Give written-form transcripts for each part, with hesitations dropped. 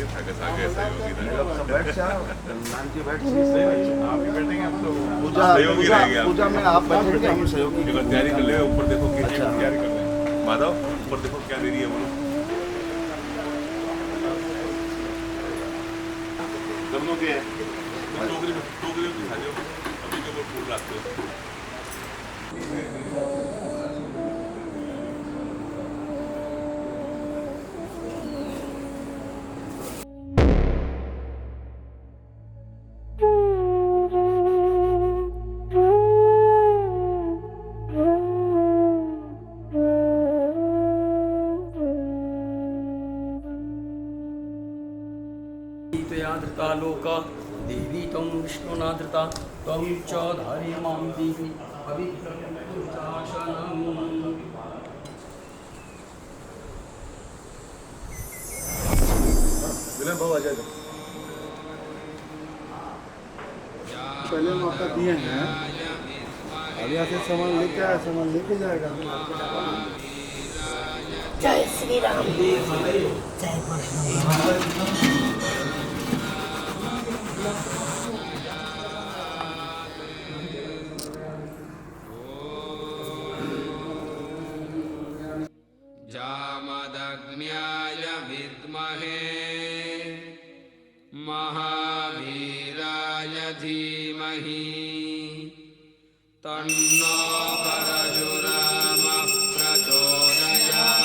बैठेंगे थके सागे सहयोगी बैठ जाओ, नाम के बैठ सही आप भी बैठेंगे हम तो पूजा सहयोगी रहेंगे आप। पूजा में आप बैठेंगे, हम सहयोगी। अगर तैयारी कर ले ऊपर देखो कि अच्छा। तैयारी कर ले माधव ऊपर देखो क्या दे रही है बोलो दोनों के टोकरी में दिखा दो अभी के ऊपर फूल रखते हो धृता लोका देवी त्वं विष्णुनाधृता त्वं च धारे मां देवी पवित्रशासनम्। विलन भाव आ जाएगा पहले मौका दिए हैं, अब यहाँ से सामान लेके आया, सामान लेके जाएगा। जय श्री राम, जय कृष्ण। जामदग्न्याय विद्महे महावीराय धीमहि तन्नो परशुरामः प्रचोदयात्।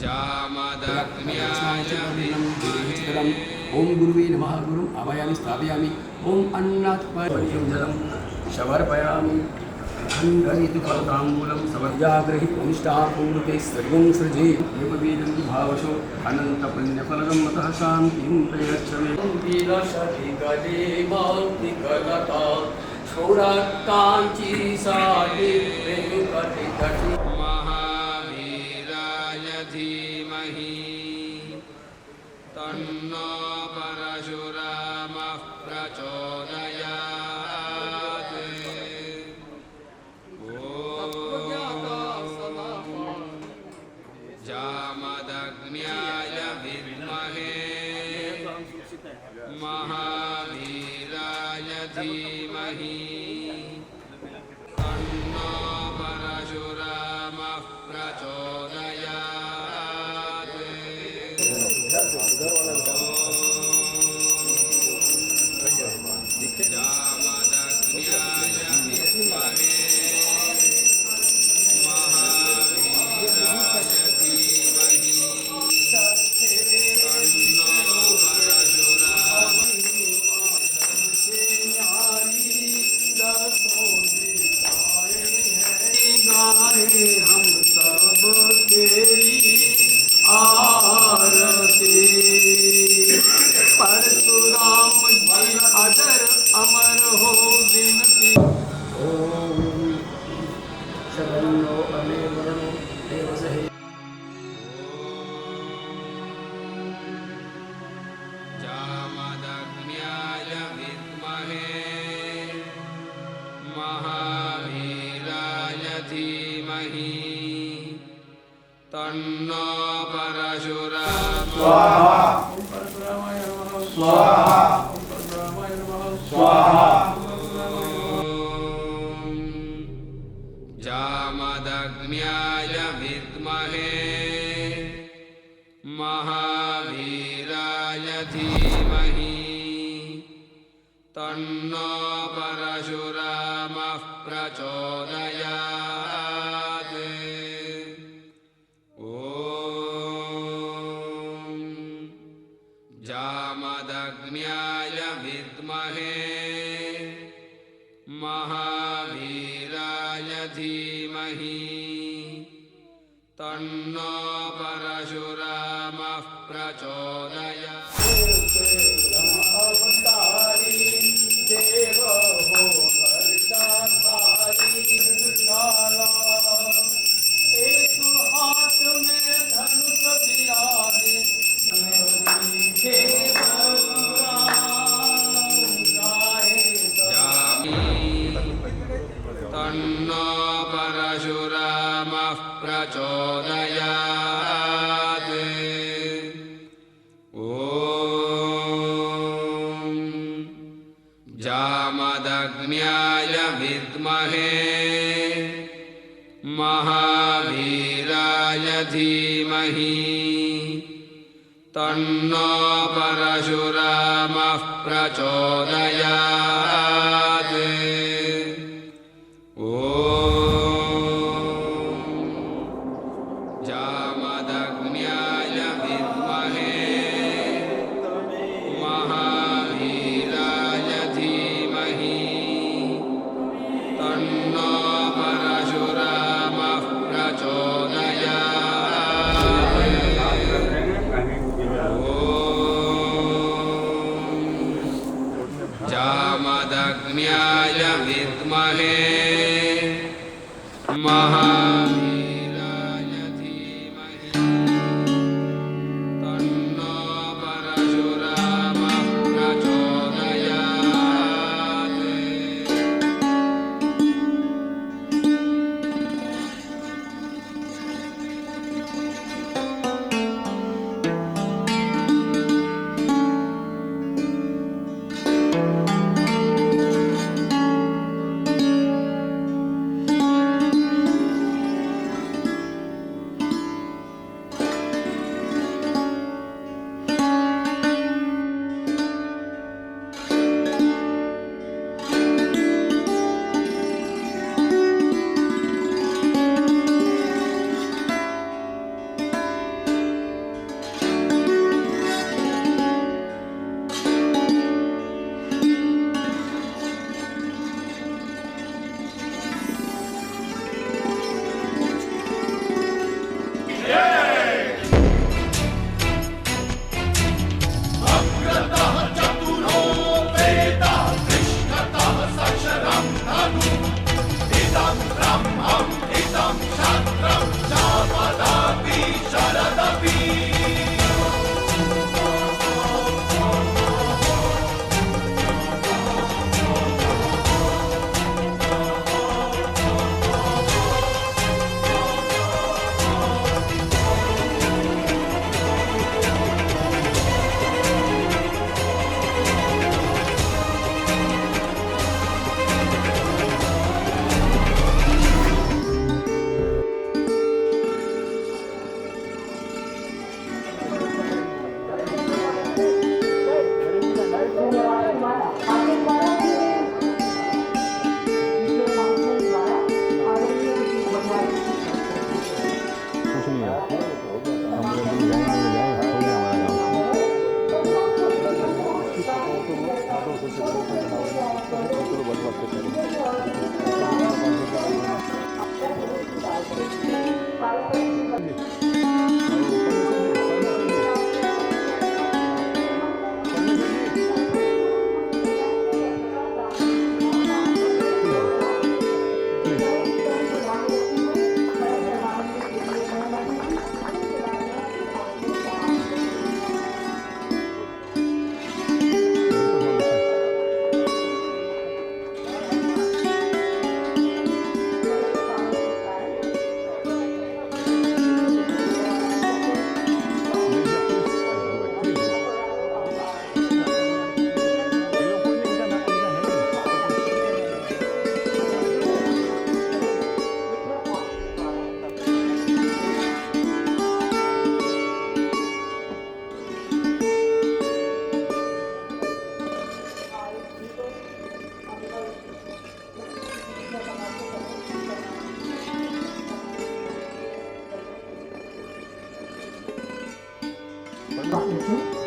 जामदग्न्याय विद्महे ओम गुरुवे नमः। गुरुं आवाहयामि स्थापयामि। ओम अन्नाथ परियं जलं शवर्पयामि। अङ्गरिति फलताम्बूलं समर्जाग्रहित निष्ठापूर्वके सर्वं सृजे देववीरं भावशो अनन्तपुण्यफलदं मतः शान्तिं प्रयच्छ मे। विलसति गले मौक्तिकलता शौराकाञ्ची साधि वेङ्कटकटि महावीराय धीमहि तन्नो परशुरामः प्रचोदयात्। जामदग्न्याय विद्महे महावीराय धीमहि तन्नो परशुरामः प्रचोदयात्। जामदग्न्याय विद्महे महावीराय धीमहि तन्नो हम सब तेरी आरती। परशुराम जी अजर अमर हो विनती। ओम शरणो अमे वरणो देवसहे। जामदग्न्याय विद्महे महावीराय धीमहि तन्नो परशुरामः स्वाहा स्वाहा। जामदग्न्याय विद्महे महावीराय धीमहि तन्नो परशुरामः प्रचोदयात्। जामदग्न्याय विद्महे महावीराय धीमहि तन्नो परशुरामः प्रचोदयात्। तन्नो परशुरामः प्रचोदयात् ॐ जामदग्न्याय विद्महे महावीराय धीमहि तन्नो परशुरामः प्रचोदयात् ॐ जामदग्न्याय विद्महे महावीराय धीमहि तन्नो परशुरामः प्रचोदयात् जामदग्न्याय विद्महे महावीराय धीमहि तन्नो परशुरामः प्रचोदयात्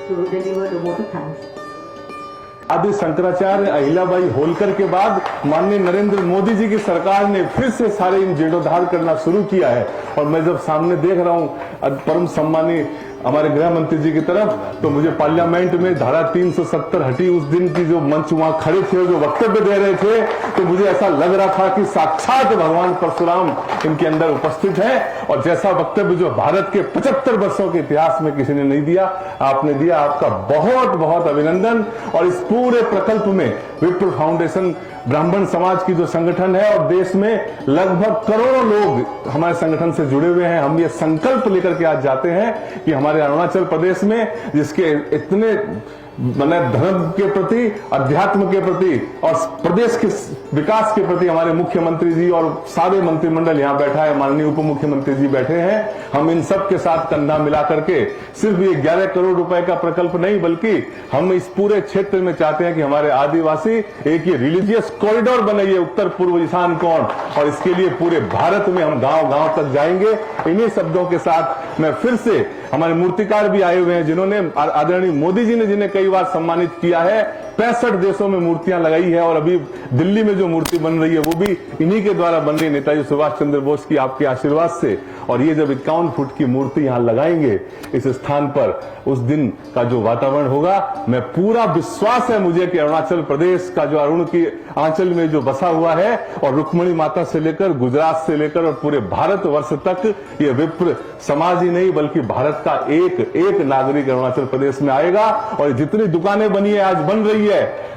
to deliver the water tanks. आदि शंकराचार्य अहिल्याबाई होलकर के बाद माननीय नरेंद्र मोदी जी की सरकार ने फिर से सारे इन जीर्णोद्धार करना शुरू किया है। और मैं जब सामने देख रहा हूं परम सम्मानीय हमारे गृह मंत्री जी की तरफ, तो मुझे पार्लियामेंट में धारा 370 हटी उस दिन की जो मंच वहां खड़े थे, जो वक्तव्य दे रहे थे, तो मुझे ऐसा लग रहा था कि साक्षात भगवान परशुराम इनके अंदर उपस्थित है। और जैसा वक्तव्य जो भारत के 75 वर्षों के इतिहास में किसी ने नहीं दिया, आपने दिया। आपका बहुत बहुत अभिनंदन। और इस पूरे प्रकल्प में विप्र फाउंडेशन ब्राह्मण समाज की जो संगठन है, और देश में लगभग करोड़ों लोग हमारे संगठन से जुड़े हुए हैं। हम ये संकल्प लेकर के आज जाते हैं कि हमारे अरुणाचल प्रदेश में, जिसके इतने धर्म के प्रति, अध्यात्म के प्रति और प्रदेश के विकास के प्रति हमारे मुख्यमंत्री जी और सारे मंत्रिमंडल यहाँ बैठा है, माननीय उप मुख्यमंत्री जी बैठे हैं। हम इन सब के साथ कंधा मिला करके सिर्फ ये 11 करोड़ रुपए का प्रकल्प नहीं, बल्कि हम इस पूरे क्षेत्र में चाहते हैं कि हमारे आदिवासी एक ये रिलीजियस कॉरिडोर बनाइए, उत्तर पूर्व ईशान कोण, और इसके लिए पूरे भारत में हम गांव गांव तक जाएंगे। इन्हीं शब्दों के साथ मैं फिर से, हमारे मूर्तिकार भी आए हुए हैं जिन्होंने, आदरणीय मोदी जी ने जिन्हें कई बार सम्मानित किया है, 65 देशों में मूर्तियां लगाई है, और अभी दिल्ली में जो मूर्ति बन रही है वो भी इन्हीं के द्वारा बन रही है, नेताजी सुभाष चंद्र बोस की आपके आशीर्वाद से। और ये जब 51 फुट की मूर्ति यहां लगाएंगे इस स्थान पर, उस दिन का जो वातावरण होगा, मैं पूरा विश्वास है मुझे कि अरुणाचल प्रदेश का जो अरुण की आंचल में जो बसा हुआ है, और रुक्मणी माता से लेकर, गुजरात से लेकर और पूरे भारत वर्ष तक, ये विप्र समाज ही नहीं बल्कि भारत का एक नागरिक अरुणाचल प्रदेश में आएगा। और जितनी दुकानें बनी है, आज बन रही है,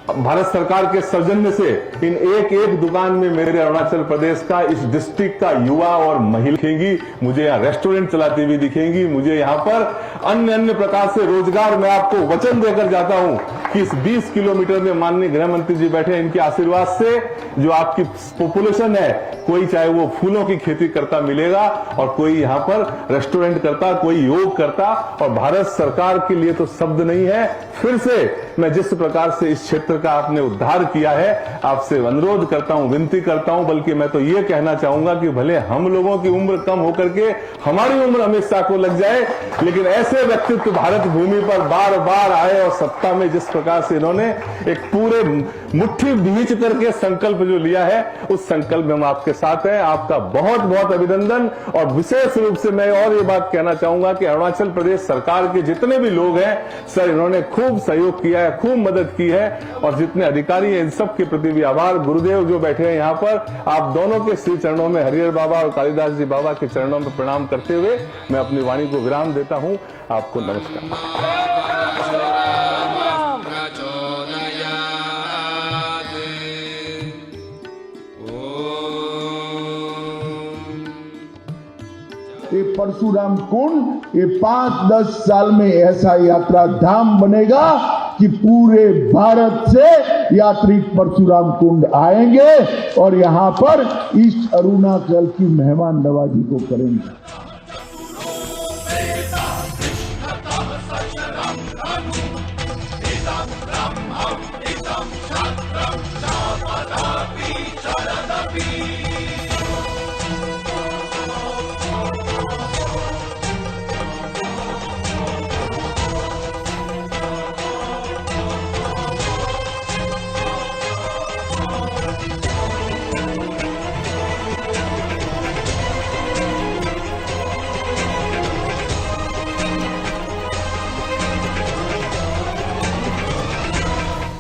भारत सरकार के सौजन्य से, इन एक दुकान में मेरे अरुणाचल प्रदेश का, इस डिस्ट्रिक्ट का युवा और महिला दिखेंगी, मुझे यहाँ रेस्टोरेंट चलाती हुई दिखेंगी, मुझे यहाँ पर अन्य प्रकार से रोजगार। मैं आपको वचन देकर जाता हूँ कि इस 20 किलोमीटर में माननीय गृह मंत्री जी बैठे हैं, इनके आशीर्वाद से जो आपकी पॉपुलेशन है, कोई चाहे वो फूलों की खेती करता मिलेगा, और कोई यहाँ पर रेस्टोरेंट करता, कोई योग करता। और भारत सरकार के लिए तो शब्द नहीं है। फिर से मैं जिस प्रकार से इस क्षेत्र का आपने उद्धार किया है, आपसे अनुरोध करता हूं, विनती करता हूं, बल्कि मैं तो ये कहना चाहूंगा कि भले हम लोगों की उम्र कम होकर के हमारी उम्र अमित शाह को लग जाए, लेकिन ऐसे व्यक्तित्व भारत भूमि पर बार बार आए, और सत्ता में जिस प्रकार से इन्होंने एक पूरे मुट्ठी भींच करके संकल्प जो लिया है, उस संकल्प में हम आपके साथ हैं। आपका बहुत बहुत अभिनंदन। और विशेष रूप से मैं और ये बात कहना चाहूंगा कि अरुणाचल प्रदेश सरकार के जितने भी लोग हैं सर, इन्होंने खूब सहयोग किया है, खूब मदद की है, और जितने अधिकारी हैं इन सब के प्रति भी आभार। गुरुदेव जो बैठे हैं यहाँ पर, आप दोनों के श्री चरणों में, हरिहर बाबा और कालिदास जी बाबा के चरणों में प्रणाम करते हुए मैं अपनी वाणी को विराम देता हूँ। आपको नमस्कार। ये परशुराम कुंड, ये 5-10 साल में ऐसा यात्रा धाम बनेगा कि पूरे भारत से यात्री परशुराम कुंड आएंगे और यहाँ पर ईस्ट अरुणाचल की मेहमान नवाजी को करेंगे। राम